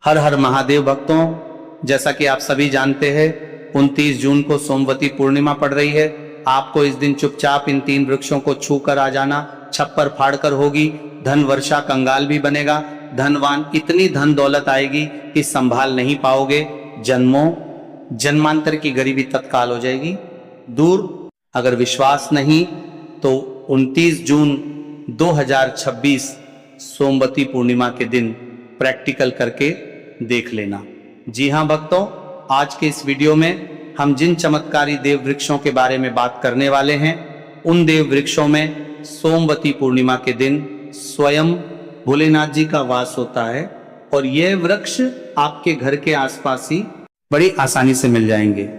हर हर महादेव भक्तों, जैसा कि आप सभी जानते हैं 29 जून को सोमवती पूर्णिमा पड़ रही है। आपको इस दिन चुपचाप इन 3 वृक्षों को छू कर आ जाना, छप्पर फाड़ कर होगी। धन वर्षा कंगाल भी बनेगा, धनवान, इतनी धन दौलत आएगी कि संभाल नहीं पाओगे। जन्मों जन्मांतर की गरीबी तत्काल हो जाएगी दूर। अगर विश्वास नहीं तो 29 जून 2026 सोमवती पूर्णिमा के दिन प्रैक्टिकल करके देख लेना। जी हाँ भक्तों, आज के इस वीडियो में हम जिन चमत्कारी देव वृक्षों के बारे में बात करने वाले हैं, उन देव वृक्षों में सोमवती पूर्णिमा के दिन स्वयं भोलेनाथ जी का वास होता है और यह वृक्ष आपके घर के आसपास ही बड़ी आसानी से मिल जाएंगे।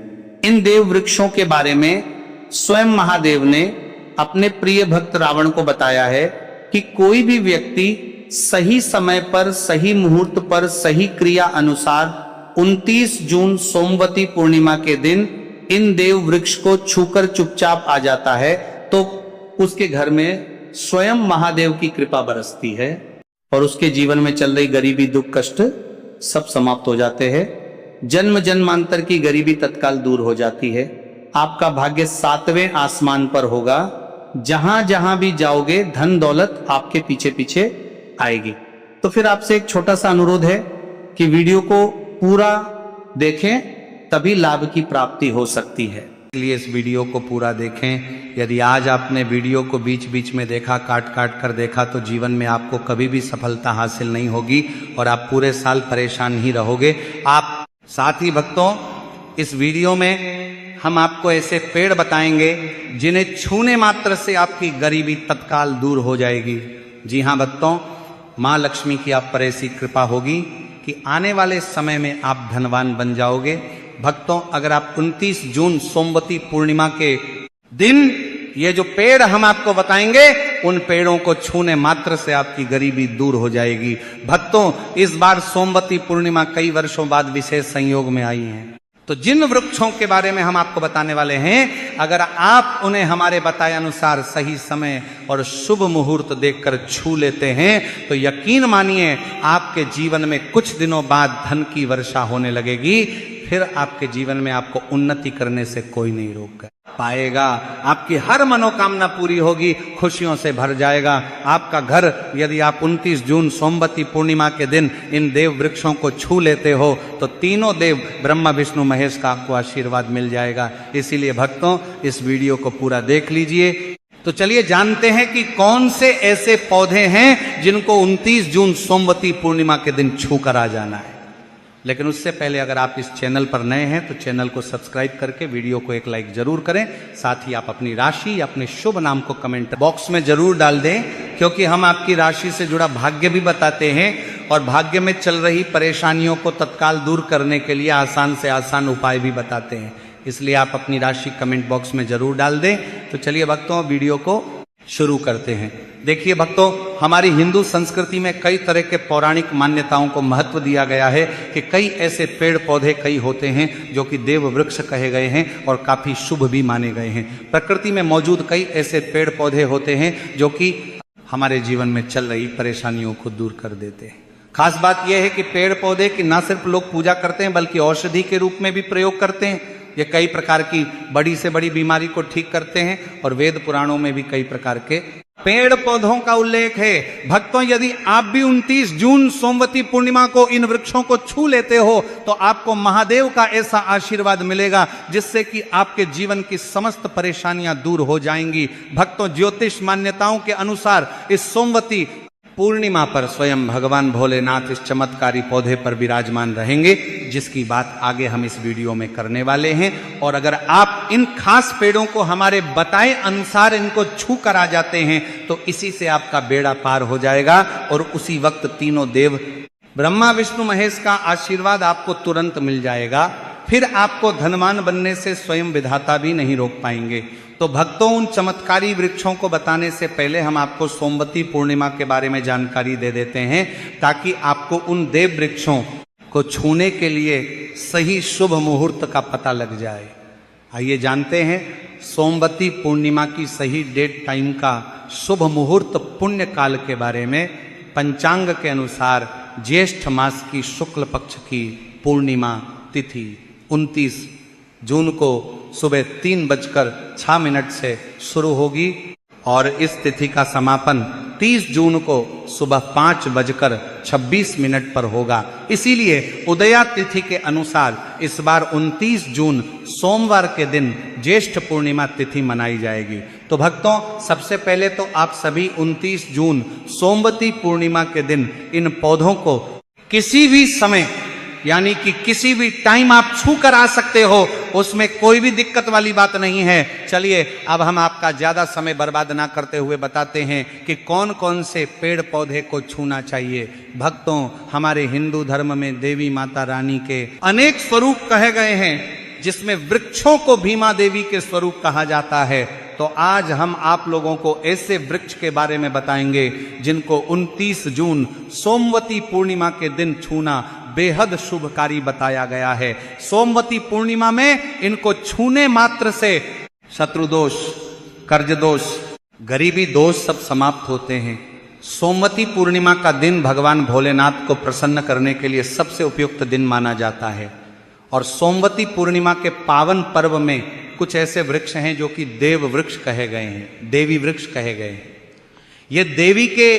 इन देव वृक्षों के बारे में स्वयं महादेव ने अपने प्रिय भक्त रावण को बताया है कि कोई भी व्यक्ति सही समय पर, सही मुहूर्त पर, सही क्रिया अनुसार 29 जून सोमवती पूर्णिमा के दिन इन देव वृक्ष को छूकर चुपचाप आ जाता है तो उसके घर में स्वयं महादेव की कृपा बरसती है और उसके जीवन में चल रही गरीबी, दुख, कष्ट सब समाप्त हो जाते हैं। जन्म जन्मांतर की गरीबी तत्काल दूर हो जाती है। आपका भाग्य 7वें आसमान पर होगा। जहां जहां भी जाओगे धन दौलत आपके पीछे पीछे आएगी। तो फिर आपसे एक छोटा सा अनुरोध है कि वीडियो को पूरा देखें, तभी लाभ की प्राप्ति हो सकती है। इसलिए इस वीडियो को पूरा देखें। यदि आज आपने वीडियो को बीच बीच में देखा, काट काट कर देखा, तो जीवन में आपको कभी भी सफलता हासिल नहीं होगी और आप पूरे साल परेशान ही रहोगे। आप साथ ही भक्तों, इस वीडियो में हम आपको ऐसे पेड़ बताएंगे जिन्हें छूने मात्र से आपकी गरीबी तत्काल दूर हो जाएगी। जी हाँ भक्तों, माँ लक्ष्मी की आप पर ऐसी कृपा होगी कि आने वाले समय में आप धनवान बन जाओगे। भक्तों, अगर आप 29 जून सोमवती पूर्णिमा के दिन ये जो पेड़ हम आपको बताएंगे, उन पेड़ों को छूने मात्र से आपकी गरीबी दूर हो जाएगी। भक्तों, इस बार सोमवती पूर्णिमा कई वर्षों बाद विशेष संयोग में आई है। तो जिन वृक्षों के बारे में हम आपको बताने वाले हैं, अगर आप उन्हें हमारे बताए अनुसार सही समय और शुभ मुहूर्त देखकर छू लेते हैं तो यकीन मानिए आपके जीवन में कुछ दिनों बाद धन की वर्षा होने लगेगी। फिर आपके जीवन में आपको उन्नति करने से कोई नहीं रोक पाएगा। आपकी हर मनोकामना पूरी होगी, खुशियों से भर जाएगा आपका घर। यदि आप 29 जून सोमवती पूर्णिमा के दिन इन देव वृक्षों को छू लेते हो तो तीनों देव ब्रह्मा विष्णु महेश का आपको आशीर्वाद मिल जाएगा। इसीलिए भक्तों, इस वीडियो को पूरा देख लीजिए। तो चलिए जानते हैं कि कौन से ऐसे पौधे हैं जिनको 29 जून सोमवती पूर्णिमा के दिन छू कर आ जाना है। लेकिन उससे पहले अगर आप इस चैनल पर नए हैं तो चैनल को सब्सक्राइब करके वीडियो को एक लाइक जरूर करें। साथ ही आप अपनी राशि, अपने शुभ नाम को कमेंट बॉक्स में जरूर डाल दें, क्योंकि हम आपकी राशि से जुड़ा भाग्य भी बताते हैं और भाग्य में चल रही परेशानियों को तत्काल दूर करने के लिए आसान से आसान उपाय भी बताते हैं। इसलिए आप अपनी राशि कमेंट बॉक्स में जरूर डाल दें। तो चलिए भक्तों, वीडियो को शुरू करते हैं। देखिए भक्तों, हमारी हिंदू संस्कृति में कई तरह के पौराणिक मान्यताओं को महत्व दिया गया है कि कई ऐसे पेड़ पौधे कई होते हैं जो कि देव वृक्ष कहे गए हैं और काफी शुभ भी माने गए हैं। प्रकृति में मौजूद कई ऐसे पेड़ पौधे होते हैं जो कि हमारे जीवन में चल रही परेशानियों को दूर कर देते हैं। खास बात यह है कि पेड़ पौधे की न सिर्फ लोग पूजा करते हैं बल्कि औषधि के रूप में भी प्रयोग करते हैं। ये कई प्रकार की बड़ी से बड़ी बीमारी को ठीक करते हैं और वेद पुराणों में भी कई प्रकार के पेड़ पौधों का उल्लेख है। भक्तों, यदि आप भी 29 जून सोमवती पूर्णिमा को इन वृक्षों को छू लेते हो तो आपको महादेव का ऐसा आशीर्वाद मिलेगा जिससे कि आपके जीवन की समस्त परेशानियां दूर हो जाएंगी। भक्तों, ज्योतिष मान्यताओं के अनुसार इस सोमवती पूर्णिमा पर स्वयं भगवान भोलेनाथ इस चमत्कारी पौधे पर विराजमान रहेंगे, जिसकी बात आगे हम इस वीडियो में करने वाले हैं। और अगर आप इन खास पेड़ों को हमारे बताए अनुसार इनको छू कर आ जाते हैं तो इसी से आपका बेड़ा पार हो जाएगा और उसी वक्त तीनों देव ब्रह्मा विष्णु महेश का आशीर्वाद आपको तुरंत मिल जाएगा। फिर आपको धनवान बनने से स्वयं विधाता भी नहीं रोक पाएंगे। तो भक्तों, उन चमत्कारी वृक्षों को बताने से पहले हम आपको सोमवती पूर्णिमा के बारे में जानकारी दे देते हैं ताकि आपको उन देव वृक्षों को छूने के लिए सही शुभ मुहूर्त का पता लग जाए। आइए जानते हैं सोमवती पूर्णिमा की सही डेट टाइम का शुभ मुहूर्त पुण्य काल के बारे में। पंचांग के अनुसार ज्येष्ठ मास की शुक्ल पक्ष की पूर्णिमा तिथि 29 जून को सुबह 3:06 से शुरू होगी और इस तिथि का समापन 30 जून को सुबह 5:26 पर होगा। इसीलिए उदया तिथि के अनुसार इस बार 29 जून सोमवार के दिन ज्येष्ठ पूर्णिमा तिथि मनाई जाएगी। तो भक्तों, सबसे पहले तो आप सभी 29 जून सोमवती पूर्णिमा के दिन इन पौधों को किसी भी समय यानी कि किसी भी टाइम आप छू कर आ सकते हो, उसमें कोई भी दिक्कत वाली बात नहीं है। चलिए अब हम आपका ज्यादा समय बर्बाद ना करते हुए बताते हैं कि कौन कौन से पेड़ पौधे को छूना चाहिए। भक्तों, हमारे हिंदू धर्म में देवी माता रानी के अनेक स्वरूप कहे गए हैं, जिसमें वृक्षों को भीमा देवी के स्वरूप कहा जाता है। तो आज हम आप लोगों को ऐसे वृक्ष के बारे में बताएंगे जिनको 29 जून सोमवती पूर्णिमा के दिन छूना बेहद शुभकारी बताया गया है। सोमवती पूर्णिमा में इनको छूने मात्र से शत्रु दोष, कर्ज दोष, गरीबी दोष सब समाप्त होते हैं। सोमवती पूर्णिमा का दिन भगवान भोलेनाथ को प्रसन्न करने के लिए सबसे उपयुक्त दिन माना जाता है। और सोमवती पूर्णिमा के पावन पर्व में कुछ ऐसे वृक्ष हैं जो कि देव वृक्ष कहे गए हैं, देवी वृक्ष कहे गए हैं। ये देवी के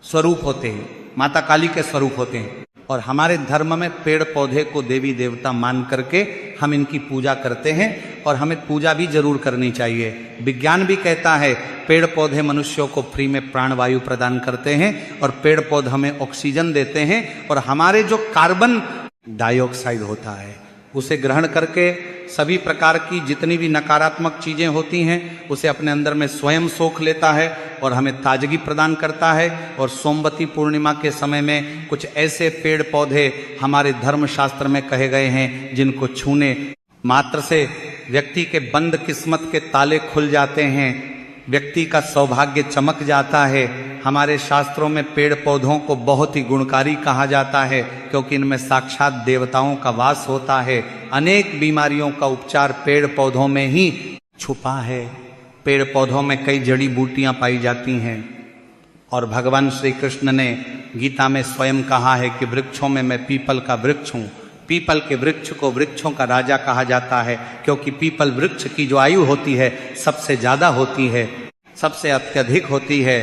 स्वरूप होते हैं, माता काली के स्वरूप होते हैं। और हमारे धर्म में पेड़ पौधे को देवी देवता मान करके हम इनकी पूजा करते हैं और हमें पूजा भी जरूर करनी चाहिए। विज्ञान भी कहता है पेड़ पौधे मनुष्यों को फ्री में प्राणवायु प्रदान करते हैं और पेड़ पौधे हमें ऑक्सीजन देते हैं और हमारे जो कार्बन डाइऑक्साइड होता है उसे ग्रहण करके सभी प्रकार की जितनी भी नकारात्मक चीजें होती हैं उसे अपने अंदर में स्वयं सोख लेता है और हमें ताजगी प्रदान करता है। और सोमवती पूर्णिमा के समय में कुछ ऐसे पेड़ पौधे हमारे धर्मशास्त्र में कहे गए हैं जिनको छूने मात्र से व्यक्ति के बंद किस्मत के ताले खुल जाते हैं, व्यक्ति का सौभाग्य चमक जाता है। हमारे शास्त्रों में पेड़ पौधों को बहुत ही गुणकारी कहा जाता है क्योंकि इनमें साक्षात देवताओं का वास होता है। अनेक बीमारियों का उपचार पेड़ पौधों में ही छुपा है। पेड़ पौधों में कई जड़ी बूटियां पाई जाती हैं और भगवान श्री कृष्ण ने गीता में स्वयं कहा है कि वृक्षों में मैं पीपल का वृक्ष हूँ। पीपल के वृक्ष को वृक्षों का राजा कहा जाता है क्योंकि पीपल वृक्ष की जो आयु होती है सबसे ज्यादा होती है, सबसे अत्यधिक होती है।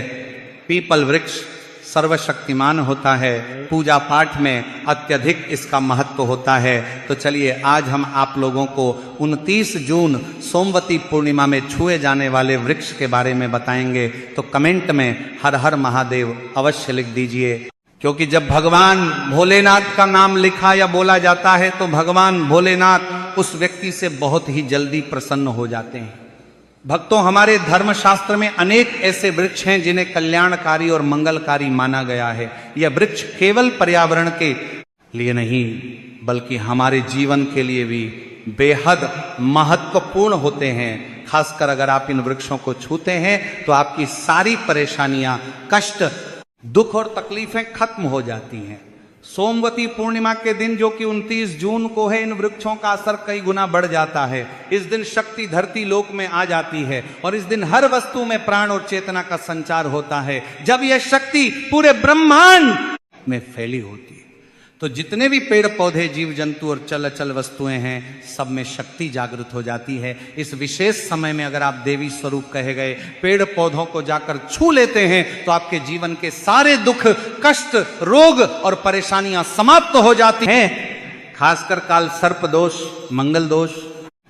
पीपल वृक्ष सर्वशक्तिमान होता है, पूजा पाठ में अत्यधिक इसका महत्व होता है। तो चलिए आज हम आप लोगों को 29 जून सोमवती पूर्णिमा में छुए जाने वाले वृक्ष के बारे में बताएंगे। तो कमेंट में हर हर महादेव अवश्य लिख दीजिए, क्योंकि जब भगवान भोलेनाथ का नाम लिखा या बोला जाता है तो भगवान भोलेनाथ उस व्यक्ति से बहुत ही जल्दी प्रसन्न हो जाते हैं। भक्तों, हमारे धर्मशास्त्र में अनेक ऐसे वृक्ष हैं जिन्हें कल्याणकारी और मंगलकारी माना गया है। यह वृक्ष केवल पर्यावरण के लिए नहीं बल्कि हमारे जीवन के लिए भी बेहद महत्वपूर्ण होते हैं। खासकर अगर आप इन वृक्षों को छूते हैं तो आपकी सारी परेशानियां, कष्ट, दुख और तकलीफें खत्म हो जाती हैं। सोमवती पूर्णिमा के दिन जो कि 29 जून को है, इन वृक्षों का असर कई गुना बढ़ जाता है। इस दिन शक्ति धरती लोक में आ जाती है और इस दिन हर वस्तु में प्राण और चेतना का संचार होता है। जब यह शक्ति पूरे ब्रह्मांड में फैली होती है तो जितने भी पेड़ पौधे, जीव जंतु और चल अचल वस्तुएं हैं, सब में शक्ति जागृत हो जाती है। इस विशेष समय में अगर आप देवी स्वरूप कहे गए पेड़ पौधों को जाकर छू लेते हैं तो आपके जीवन के सारे दुख, कष्ट, रोग और परेशानियां समाप्त हो जाती हैं। खासकर काल सर्प दोष, मंगल दोष,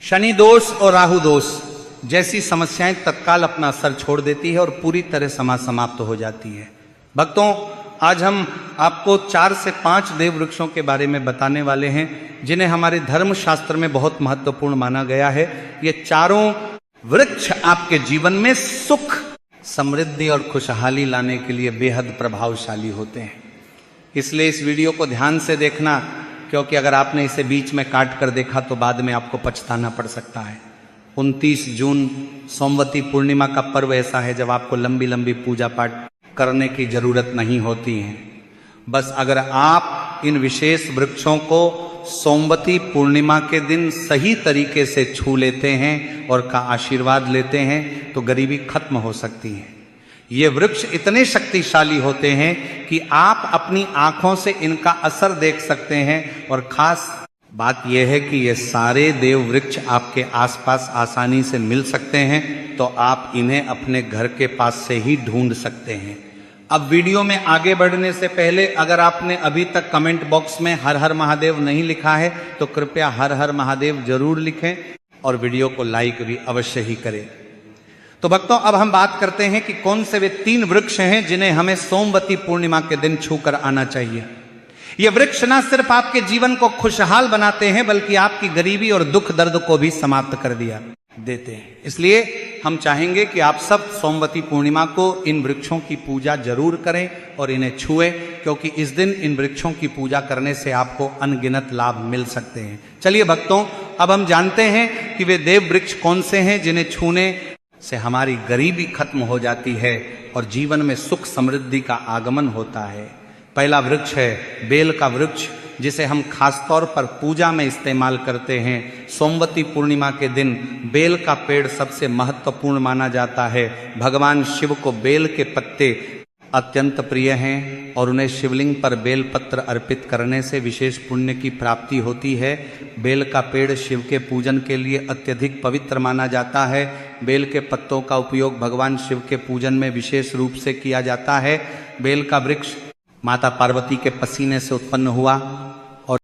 शनि दोष और राहु दोष जैसी समस्याएं तत्काल अपना असर छोड़ देती है और पूरी तरह समाप्त हो जाती है। भक्तों, आज हम आपको 4 से 5 देव वृक्षों के बारे में बताने वाले हैं जिन्हें हमारे धर्म शास्त्र में बहुत महत्वपूर्ण माना गया है। ये चारों वृक्ष आपके जीवन में सुख, समृद्धि और खुशहाली लाने के लिए बेहद प्रभावशाली होते हैं। इसलिए इस वीडियो को ध्यान से देखना, क्योंकि अगर आपने इसे बीच में काट कर देखा तो बाद में आपको पछताना पड़ सकता है। 29 जून सोमवती पूर्णिमा का पर्व ऐसा है जब आपको लंबी लंबी पूजा पाठ करने की जरूरत नहीं होती है। बस अगर आप इन विशेष वृक्षों को सोमवती पूर्णिमा के दिन सही तरीके से छू लेते हैं और का आशीर्वाद लेते हैं तो गरीबी खत्म हो सकती है। ये वृक्ष इतने शक्तिशाली होते हैं कि आप अपनी आंखों से इनका असर देख सकते हैं। और खास बात यह है कि ये सारे देव वृक्ष आपके आसपास आसानी से मिल सकते हैं, तो आप इन्हें अपने घर के पास से ही ढूंढ सकते हैं। अब वीडियो में आगे बढ़ने से पहले अगर आपने अभी तक कमेंट बॉक्स में हर हर महादेव नहीं लिखा है तो कृपया हर हर महादेव जरूर लिखें और वीडियो को लाइक भी अवश्य ही करें। तो भक्तों, अब हम बात करते हैं कि कौन से वे 3 वृक्ष हैं जिन्हें हमें सोमवती पूर्णिमा के दिन छूकर आना चाहिए। ये वृक्ष ना सिर्फ आपके जीवन को खुशहाल बनाते हैं बल्कि आपकी गरीबी और दुख दर्द को भी समाप्त कर दिया देते हैं। इसलिए हम चाहेंगे कि आप सब सोमवती पूर्णिमा को इन वृक्षों की पूजा जरूर करें और इन्हें छुएं, क्योंकि इस दिन इन वृक्षों की पूजा करने से आपको अनगिनत लाभ मिल सकते हैं। चलिए भक्तों, अब हम जानते हैं कि वे देव वृक्ष कौन से हैं जिन्हें छूने से हमारी गरीबी खत्म हो जाती है और जीवन में सुख समृद्धि का आगमन होता है। पहला वृक्ष है बेल का वृक्ष, जिसे हम खासतौर पर पूजा में इस्तेमाल करते हैं। सोमवती पूर्णिमा के दिन बेल का पेड़ सबसे महत्वपूर्ण माना जाता है। भगवान शिव को बेल के पत्ते अत्यंत प्रिय हैं और उन्हें शिवलिंग पर बेल पत्र अर्पित करने से विशेष पुण्य की प्राप्ति होती है। बेल का पेड़ शिव के पूजन के लिए अत्यधिक पवित्र माना जाता है। बेल के पत्तों का उपयोग भगवान शिव के पूजन में विशेष रूप से किया जाता है। बेल का वृक्ष माता पार्वती के पसीने से उत्पन्न हुआ